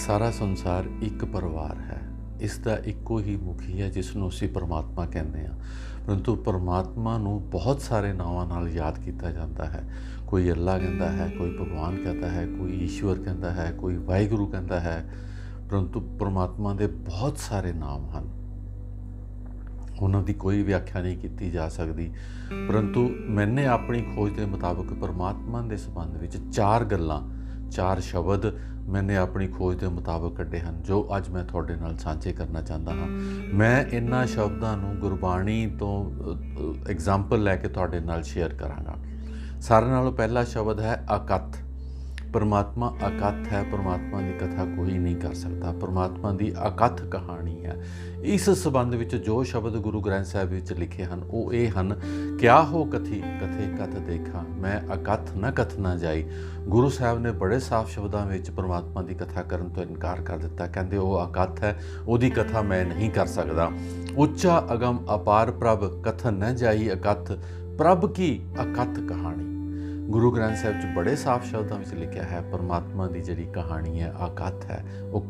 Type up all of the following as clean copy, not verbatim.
ਸਾਰਾ ਸੰਸਾਰ ਇੱਕ ਪਰਿਵਾਰ ਹੈ। ਇਸ ਦਾ ਇੱਕੋ ਹੀ ਮੁਖੀ ਹੈ ਜਿਸ ਨੂੰ ਅਸੀਂ ਪਰਮਾਤਮਾ ਕਹਿੰਦੇ ਹਾਂ। ਪਰੰਤੂ ਪਰਮਾਤਮਾ ਨੂੰ ਬਹੁਤ ਸਾਰੇ ਨਾਵਾਂ ਨਾਲ ਯਾਦ ਕੀਤਾ ਜਾਂਦਾ ਹੈ। ਕੋਈ ਅੱਲਾ ਕਹਿੰਦਾ ਹੈ, ਕੋਈ ਭਗਵਾਨ ਕਹਿੰਦਾ ਹੈ, ਕੋਈ ਈਸ਼ਵਰ ਕਹਿੰਦਾ ਹੈ, ਕੋਈ ਵਾਹਿਗੁਰੂ ਕਹਿੰਦਾ ਹੈ। ਪਰੰਤੂ ਪਰਮਾਤਮਾ ਦੇ ਬਹੁਤ ਸਾਰੇ ਨਾਮ ਹਨ, ਉਹਨਾਂ ਦੀ ਕੋਈ ਵਿਆਖਿਆ ਨਹੀਂ ਕੀਤੀ ਜਾ ਸਕਦੀ। ਪਰੰਤੂ ਮੈਨੇ ਆਪਣੀ ਖੋਜ ਦੇ ਮੁਤਾਬਕ ਪਰਮਾਤਮਾ ਦੇ ਸੰਬੰਧ ਵਿੱਚ ਚਾਰ ਸ਼ਬਦ ਮੈਨੇ ਆਪਣੀ ਖੋਜ ਦੇ ਮੁਤਾਬਕ ਕੱਢੇ ਹਨ, ਜੋ ਅੱਜ ਮੈਂ ਤੁਹਾਡੇ ਨਾਲ ਸਾਂਝੇ ਕਰਨਾ ਚਾਹੁੰਦਾ ਹਾਂ। ਮੈਂ ਇਹਨਾਂ ਸ਼ਬਦਾਂ ਨੂੰ ਗੁਰਬਾਣੀ ਤੋਂ ਐਗਜ਼ਾਮਪਲ ਲੈ ਕੇ ਤੁਹਾਡੇ ਨਾਲ ਸ਼ੇਅਰ ਕਰਾਂਗਾ। ਸਾਰਿਆਂ ਨਾਲੋਂ ਪਹਿਲਾ ਸ਼ਬਦ ਹੈ ਅਕਥ। ਪਰਮਾਤਮਾ ਅਕਥ ਹੈ। ਪਰਮਾਤਮਾ ਦੀ ਕਥਾ ਕੋਈ ਨਹੀਂ ਕਰ ਸਕਦਾ। ਪਰਮਾਤਮਾ ਦੀ ਅਕਥ ਕਹਾਣੀ ਹੈ। ਇਸ ਸੰਬੰਧ ਵਿੱਚ ਜੋ ਸ਼ਬਦ ਗੁਰੂ ਗ੍ਰੰਥ ਸਾਹਿਬ ਵਿੱਚ ਲਿਖੇ ਹਨ ਉਹ ਇਹ ਹਨ, ਕਿਆ ਹੋ ਕਥੀ ਕਥੇ ਕਥ ਦੇਖਾ, ਮੈਂ ਅਕਥ ਨ ਕਥ ਨਾ ਜਾਈ। ਗੁਰੂ ਸਾਹਿਬ ਨੇ ਬੜੇ ਸਾਫ਼ ਸ਼ਬਦਾਂ ਵਿੱਚ ਪਰਮਾਤਮਾ ਦੀ ਕਥਾ ਕਰਨ ਤੋਂ ਇਨਕਾਰ ਕਰ ਦਿੱਤਾ। ਕਹਿੰਦੇ ਉਹ ਅਕਥ ਹੈ, ਉਹਦੀ ਕਥਾ ਮੈਂ ਨਹੀਂ ਕਰ ਸਕਦਾ। ਉੱਚਾ ਅਗਮ ਅਪਾਰ ਪ੍ਰਭ ਕਥਨ ਨ ਜਾਈ ਅਕਥ, ਪ੍ਰਭ ਕੀ ਅਕਥ ਕਹਾਣੀ। ਗੁਰੂ ਗ੍ਰੰਥ ਸਾਹਿਬ 'ਚ ਬੜੇ ਸਾਫ਼ ਸ਼ਬਦਾਂ ਵਿੱਚ ਲਿਖਿਆ ਹੈ, ਪਰਮਾਤਮਾ ਦੀ ਜਿਹੜੀ ਕਹਾਣੀ ਹੈ ਅਕਥ ਹੈ। ਉਹ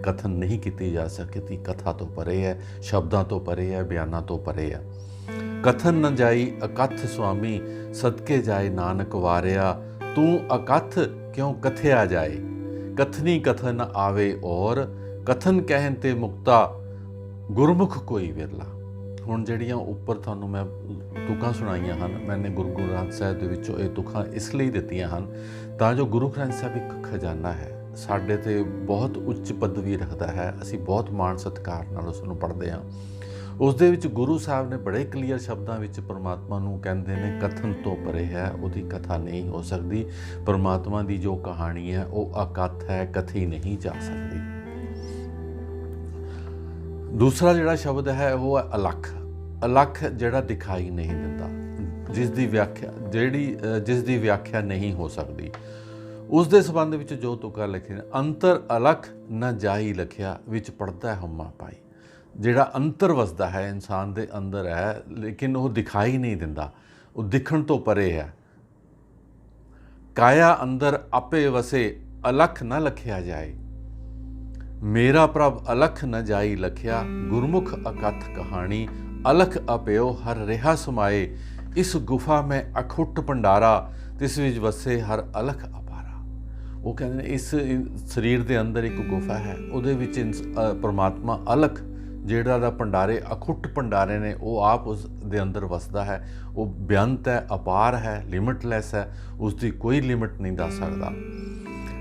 ਕਥਨ ਨਹੀਂ ਕੀਤੀ ਜਾ ਸਕਦੀ। ਕਥਾ ਤੋਂ ਪਰੇ ਹੈ, ਸ਼ਬਦਾਂ ਤੋਂ ਪਰੇ ਹੈ, ਬਿਆਨਾਂ ਤੋਂ ਪਰੇ ਹੈ। ਕਥਨ ਨ ਜਾਈ ਅਕਥ ਸੁਆਮੀ, ਸਦਕੇ ਜਾਏ ਨਾਨਕ ਵਾਰਿਆ, ਤੂੰ ਅਕਥ ਕਿਉਂ ਕਥਿਆ ਜਾਏ। ਕਥਨੀ ਕਥਨ ਆਵੇ ਔਰ, ਕਥਨ ਕਹਿਣ ਤੇ ਮੁਕਤਾ, ਗੁਰਮੁਖ ਕੋਈ ਵਿਰਲਾ। ਹੁਣ ਜਿਹੜੀਆਂ ਉੱਪਰ ਤੁਹਾਨੂੰ ਮੈਂ ਤੁਕਾਂ ਸੁਣਾਈਆਂ ਹਨ, ਮੈਨੇ ਗੁਰੂ ਗ੍ਰੰਥ ਸਾਹਿਬ ਦੇ ਵਿੱਚੋਂ ਇਹ ਤੁਕਾਂ ਇਸ ਲਈ ਦਿੱਤੀਆਂ ਹਨ ਤਾਂ ਜੋ ਗੁਰੂ ਗ੍ਰੰਥ ਸਾਹਿਬ ਇੱਕ ਖਜ਼ਾਨਾ ਹੈ, ਸਾਡੇ 'ਤੇ ਬਹੁਤ ਉੱਚ ਪਦਵੀ ਰੱਖਦਾ ਹੈ। ਅਸੀਂ ਬਹੁਤ ਮਾਣ ਸਤਿਕਾਰ ਨਾਲ ਉਸ ਨੂੰ ਪੜ੍ਹਦੇ ਹਾਂ। ਉਸ ਦੇ ਵਿੱਚ ਗੁਰੂ ਸਾਹਿਬ ਨੇ ਬੜੇ ਕਲੀਅਰ ਸ਼ਬਦਾਂ ਵਿੱਚ ਪਰਮਾਤਮਾ ਨੂੰ ਕਹਿੰਦੇ ਨੇ ਕਥਨ ਤੋਂ ਪਰੇ ਹੈ, ਉਹਦੀ ਕਥਾ ਨਹੀਂ ਹੋ ਸਕਦੀ। ਪਰਮਾਤਮਾ ਦੀ ਜੋ ਕਹਾਣੀ ਹੈ ਉਹ ਅਕਥ ਹੈ, ਕਥੀ ਨਹੀਂ ਜਾ ਸਕਦੀ। ਦੂਸਰਾ ਜਿਹੜਾ ਸ਼ਬਦ ਹੈ ਉਹ ਹੈ ਅਲੱਖ। ਅਲੱਖ ਜਿਹੜਾ ਦਿਖਾਈ ਨਹੀਂ ਦਿੰਦਾ, ਜਿਸ ਦੀ ਵਿਆਖਿਆ ਨਹੀਂ ਹੋ ਸਕਦੀ। ਉਸ ਦੇ ਸੰਬੰਧ ਵਿੱਚ ਜੋ ਤੁਕਾਂ ਲਿਖੇ ਨੇ, ਅੰਤਰ ਅਲੱਖ ਨ ਜਾਈ ਲਖਿਆ, ਵਿੱਚ ਪੜਦਾ ਹਉਮਾ ਪਾਈ। ਜਿਹੜਾ ਅੰਤਰ ਵਸਦਾ ਹੈ ਇਨਸਾਨ ਦੇ ਅੰਦਰ ਹੈ, ਲੇਕਿਨ ਉਹ ਦਿਖਾਈ ਨਹੀਂ ਦਿੰਦਾ, ਉਹ ਦਿਖਣ ਤੋਂ ਪਰੇ ਹੈ। ਕਾਇਆ ਅੰਦਰ ਆਪੇ ਵਸੇ, ਅਲੱਖ ਨ ਲਖਿਆ ਜਾਏ। ਮੇਰਾ ਪ੍ਰਭ ਅਲੱਖ ਨ ਜਾਈ ਲਖਿਆ, ਗੁਰਮੁਖ ਅਕਥ ਕਹਾਣੀ, ਅਲਖ ਅਪਿਓ ਹਰ ਰਿਹਾ ਸਮਾਏ। ਇਸ ਗੁਫਾ ਮੈਂ ਅਖੁੱਟ ਭੰਡਾਰਾ, ਤਿਸ ਵਿੱਚ ਵਸੇ ਹਰ ਅਲਖ ਅਪਾਰਾ। ਉਹ ਕਹਿੰਦੇ ਨੇ ਇਸ ਸਰੀਰ ਦੇ ਅੰਦਰ ਇੱਕ ਗੁਫਾ ਹੈ, ਉਹਦੇ ਵਿੱਚ ਪਰਮਾਤਮਾ ਅਲਖ ਜਿਹੜਾ ਦਾ ਭੰਡਾਰੇ ਅਖੁੱਟ ਭੰਡਾਰੇ ਨੇ, ਉਹ ਆਪ ਉਸ ਦੇ ਅੰਦਰ ਵਸਦਾ ਹੈ। ਉਹ ਬੇਅੰਤ ਹੈ, ਅਪਾਰ ਹੈ, ਲਿਮਿਟਲੈਸ ਹੈ, ਉਸ ਦੀ ਕੋਈ ਲਿਮਿਟ ਨਹੀਂ ਦੱਸ ਸਕਦਾ।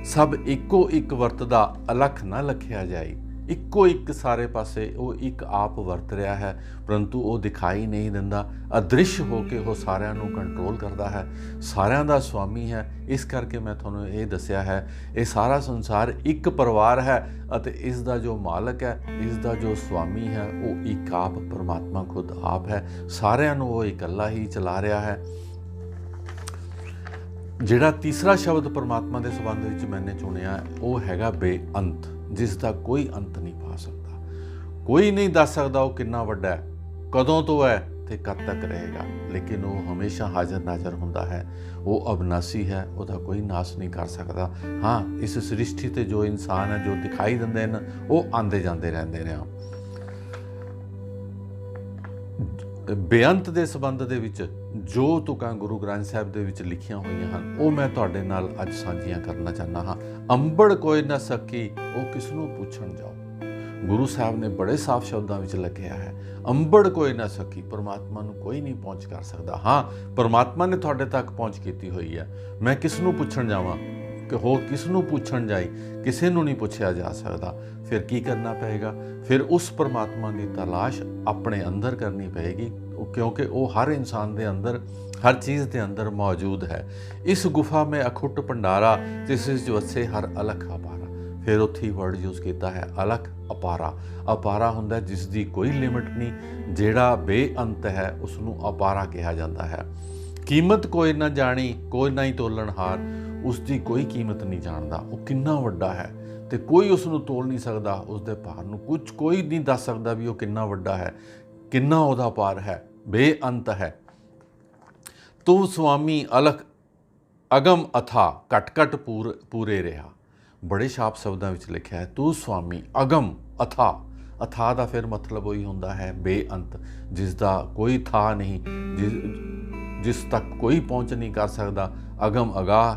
ਸਭ ਇੱਕੋ ਇੱਕ ਵਰਤਦਾ, ਅਲਖ ਨਾ ਲਖਿਆ ਜਾਏ। ਇੱਕੋ ਇੱਕ ਸਾਰੇ ਪਾਸੇ ਉਹ ਇੱਕ ਆਪ ਵਰਤ ਰਿਹਾ ਹੈ, ਪਰੰਤੂ ਉਹ ਦਿਖਾਈ ਨਹੀਂ ਦਿੰਦਾ। ਅਦ੍ਰਿਸ਼ ਹੋ ਕੇ ਉਹ ਸਾਰਿਆਂ ਨੂੰ ਕੰਟਰੋਲ ਕਰਦਾ ਹੈ, ਸਾਰਿਆਂ ਦਾ ਸਵਾਮੀ ਹੈ। ਇਸ ਕਰਕੇ ਮੈਂ ਤੁਹਾਨੂੰ ਇਹ ਦੱਸਿਆ ਹੈ, ਇਹ ਸਾਰਾ ਸੰਸਾਰ ਇੱਕ ਪਰਿਵਾਰ ਹੈ ਅਤੇ ਇਸ ਦਾ ਜੋ ਮਾਲਕ ਹੈ, ਇਸ ਦਾ ਜੋ ਸਵਾਮੀ ਹੈ, ਉਹ ਇੱਕ ਆਪ ਪਰਮਾਤਮਾ ਖੁਦ ਆਪ ਹੈ। ਸਾਰਿਆਂ ਨੂੰ ਉਹ ਇਕੱਲਾ ਹੀ ਚਲਾ ਰਿਹਾ ਹੈ। ਜਿਹੜਾ ਤੀਸਰਾ ਸ਼ਬਦ ਪਰਮਾਤਮਾ ਦੇ ਸੰਬੰਧ ਵਿੱਚ ਮੈਨੇ ਚੁਣਿਆ ਉਹ ਹੈਗਾ ਬੇਅੰਤ, ਜਿਸ ਦਾ ਕੋਈ ਅੰਤ ਨਹੀਂ ਪਾ ਸਕਦਾ। ਕੋਈ ਨਹੀਂ ਦੱਸ ਸਕਦਾ ਉਹ ਕਿੰਨਾ ਵੱਡਾ ਹੈ, ਕਦੋਂ ਤੋਂ ਹੈ ਤੇ ਕਦ ਤੱਕ ਰਹੇਗਾ, ਲੇਕਿਨ ਉਹ ਹਮੇਸ਼ਾ ਹਾਜ਼ਰ ਨਾਜ਼ਰ ਹੁੰਦਾ ਹੈ। ਉਹ ਅਬਨਾਸੀ ਹੈ, ਉਹਦਾ ਕੋਈ ਨਾਸ਼ ਨਹੀਂ ਕਰ ਸਕਦਾ। ਹਾਂ, ਇਸ ਸ੍ਰਿਸ਼ਟੀ 'ਤੇ ਜੋ ਇਨਸਾਨ ਹੈ, ਜੋ ਦਿਖਾਈ ਦਿੰਦੇ ਨੇ, ਉਹ ਆਉਂਦੇ ਜਾਂਦੇ ਰਹਿੰਦੇ ਨੇ। ਬੇਅੰਤ ਦੇ ਸੰਬੰਧ ਦੇ ਵਿੱਚ ਜੋ ਤੁਕਾਂ ਗੁਰੂ ਗ੍ਰੰਥ ਸਾਹਿਬ ਦੇ ਵਿੱਚ ਲਿਖੀਆਂ ਹੋਈਆਂ ਹਨ ਉਹ ਮੈਂ ਤੁਹਾਡੇ ਨਾਲ ਅੱਜ ਸਾਂਝੀਆਂ ਕਰਨਾ ਚਾਹੁੰਦਾ ਹਾਂ। ਅੰਬੜ ਕੋਈ ਨਾ ਸਕੀ, ਉਹ ਕਿਸ ਨੂੰ ਪੁੱਛਣ ਜਾਓ। ਗੁਰੂ ਸਾਹਿਬ ਨੇ ਬੜੇ ਸਾਫ਼ ਸ਼ਬਦਾਂ ਵਿੱਚ ਲਿਖਿਆ ਹੈ, ਅੰਬੜ ਕੋਈ ਨਾ ਸਕੀ, ਪਰਮਾਤਮਾ ਨੂੰ ਕੋਈ ਨਹੀਂ ਪਹੁੰਚ ਕਰ ਸਕਦਾ। ਹਾਂ, ਪਰਮਾਤਮਾ ਨੇ ਤੁਹਾਡੇ ਤੱਕ ਪਹੁੰਚ ਕੀਤੀ ਹੋਈ ਹੈ। ਮੈਂ ਕਿਸ ਨੂੰ ਪੁੱਛਣ ਜਾਵਾਂ ਕਿ ਹੋਰ ਕਿਸ ਨੂੰ ਪੁੱਛਣ ਜਾਈ, ਕਿਸੇ ਨੂੰ ਨਹੀਂ ਪੁੱਛਿਆ ਜਾ ਸਕਦਾ। ਫਿਰ ਕੀ ਕਰਨਾ ਪਏਗਾ? ਫਿਰ ਉਸ ਪਰਮਾਤਮਾ ਦੀ ਤਲਾਸ਼ ਆਪਣੇ ਅੰਦਰ ਕਰਨੀ ਪਏਗੀ, ਕਿਉਂਕਿ ਉਹ ਹਰ ਇਨਸਾਨ ਦੇ ਅੰਦਰ, ਹਰ ਚੀਜ਼ ਦੇ ਅੰਦਰ ਮੌਜੂਦ ਹੈ। ਇਸ ਗੁਫਾ ਮੈਂ ਅਖੁੱਟ ਭੰਡਾਰਾ, ਜਿਸ ਵਿੱਚ ਵਸੇ ਹਰ ਅਲਖ ਅਪਾਰਾ। ਫਿਰ ਉੱਥੇ ਹੀ ਵਰਡ ਯੂਜ਼ ਕੀਤਾ ਹੈ ਅਲਖ ਅਪਾਰਾ। ਅਪਾਰਾ ਹੁੰਦਾ ਜਿਸ ਦੀ ਕੋਈ ਲਿਮਿਟ ਨਹੀਂ, ਜਿਹੜਾ ਬੇਅੰਤ ਹੈ ਉਸ ਨੂੰ ਅਪਾਰਾ ਕਿਹਾ ਜਾਂਦਾ ਹੈ। ਕੀਮਤ ਕੋਈ ਨਾ ਜਾਣੀ, ਕੋਈ ਨਾ ਹੀ ਤੋਲਣ ਹਾਰ, ਉਸ ਦੀ ਕੋਈ ਕੀਮਤ ਨਹੀਂ ਜਾਣਦਾ। ਉਹ ਕਿੰਨਾ ਵੱਡਾ ਹੈ ਤੇ ਕੋਈ ਉਸ ਨੂੰ ਤੋਲ ਨਹੀਂ ਸਕਦਾ। ਉਸ ਦੇ ਭਾਰ ਨੂੰ ਕੋਈ ਨਹੀਂ ਦੱਸ ਸਕਦਾ ਵੀ ਉਹ ਕਿੰਨਾ ਵੱਡਾ ਹੈ, ਕਿੰਨਾ ਉਹਦਾ ਭਾਰ ਹੈ, ਬੇਅੰਤ ਹੈ। ਤੂੰ ਸੁਆਮੀ ਅਲਖ ਅਗਮ ਅਥਾ, ਘਟ ਘਟ ਪੂਰੇ ਰਿਹਾ। बड़े छाप शब्दों में लिखा है, तू स्वामी अगम अथा। अथा का फिर मतलब वही होंदा है बेअंत, जिसका कोई था नहीं, जिस तक कोई पहुँच नहीं कर सकता। अगम अगाह,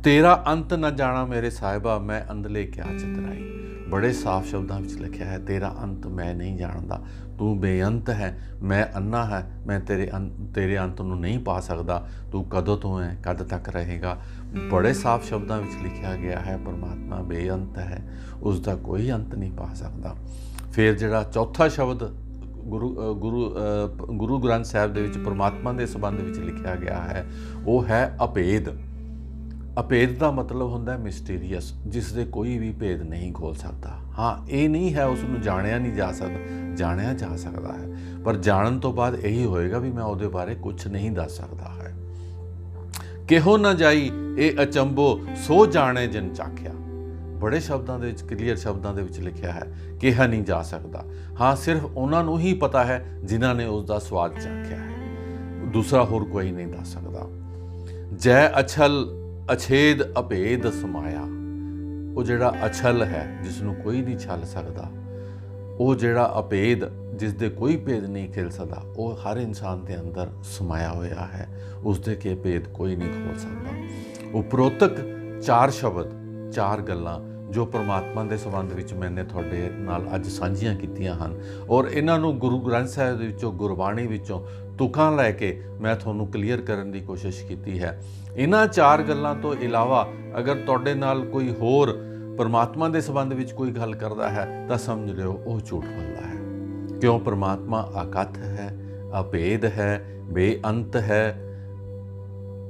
तेरा अंत न जाना मेरे साहिबा, मैं अंदले क्या चितराई। बड़े साफ शब्दों में लिखा है, तेरा अंत मैं नहीं जानता, तू बेअंत है, मैं अन्ना है, मैं तेरे अंत ਨੂੰ नहीं पा सकता, तू कदों तो है, कद तक रहेगा। बड़े साफ शब्दों में लिखा गया है परमात्मा बेअंत है, उसका कोई अंत नहीं पा सकता। फिर जिहड़ा चौथा शब्द गुरु ग्रंथ साहिब दे विच परमात्मा के संबंध में लिखा गया है, वो है अभेद। अभेद का मतलब होंदा है मिस्टीरीअस, जिससे कोई भी भेद नहीं खोल सकता। हाँ, ये नहीं है उसनूं जाणिया नहीं जा सकता, जाणिया जा सकता है, पर जानन तो बाद यही होएगा भी मैं उहदे बारे कुछ नहीं दस सकता है। किहो न जाई ये अचंबो, सो जाने जिन चाख्या। बड़े शब्दों के क्लीयर शब्दों के लिखा है, कहा नहीं जा सकता। हाँ, सिर्फ उन्होंने ही पता है जिन्हों ने उसका स्वाद चाख्या है, दूसरा होर कोई नहीं दस सकता। जय अछल अछेद अभेद समाया, वो जिहड़ा अछल है जिसनों कोई नहीं छल सकता, वो जिहड़ा अभेद जिसदे कोई भेद नहीं खिल सकता, वो हर इंसान के अंदर समाया होया है, उसदे के भेद कोई नहीं खोल सकता। उपरोक्त चार शब्द, चार गल्लां जो परमात्मा के संबंध में मैंने थोड़े नाल अज साझियां कीतियां हन, और इन्हों गुरु ग्रंथ साहिब दे विचों गुरबाणी विचों तुकां लैके मैं तुहानूं क्लीयर करने की कोशिश की है। इन्हां चार गल्लां तो इलावा अगर तुहाडे नाल कोई होर परमात्मा के संबंध में कोई गल करता है तो समझ लिओ वो झूठ बोलता है। क्यों? परमात्मा अकथ है, अभेद है, बेअंत है,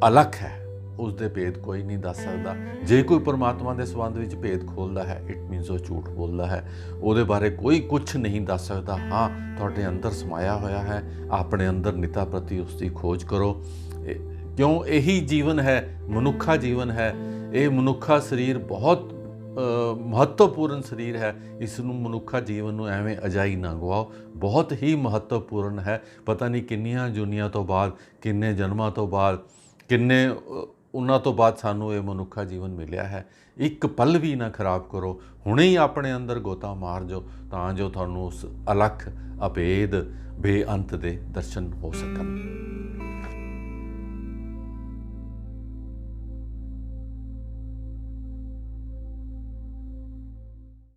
अलख है, उसके भेद कोई नहीं दस सकता। जे कोई परमात्मा के संबंध में भेद खोलता है, इट मीनस वो झूठ बोलता है, वो बारे कोई कुछ नहीं दस सकता। हाँ, तुहाडे अंदर समाया होया है, अपने अंदर निता प्रति उसकी खोज करो। क्यों? यही जीवन है, मनुखा जीवन है। ये मनुखा शरीर बहुत महत्वपूर्ण शरीर है, इसनूं मनुखा जीवन नूं एवें अजाई ना गवाओ, बहुत ही महत्वपूर्ण है। पता नहीं किन्नियां जुनियां तो बाद, किन्ने जन्मां तो बाद, किन्ने उन्हां तो बाद सानूं ये मनुखा जीवन मिलिया है। एक पल भी ना खराब करो, हुणे ही अपने अंदर गोता मार जो, तां जो तुहानूं उस अलख अभेद बेअंत दे दर्शन हो सकन।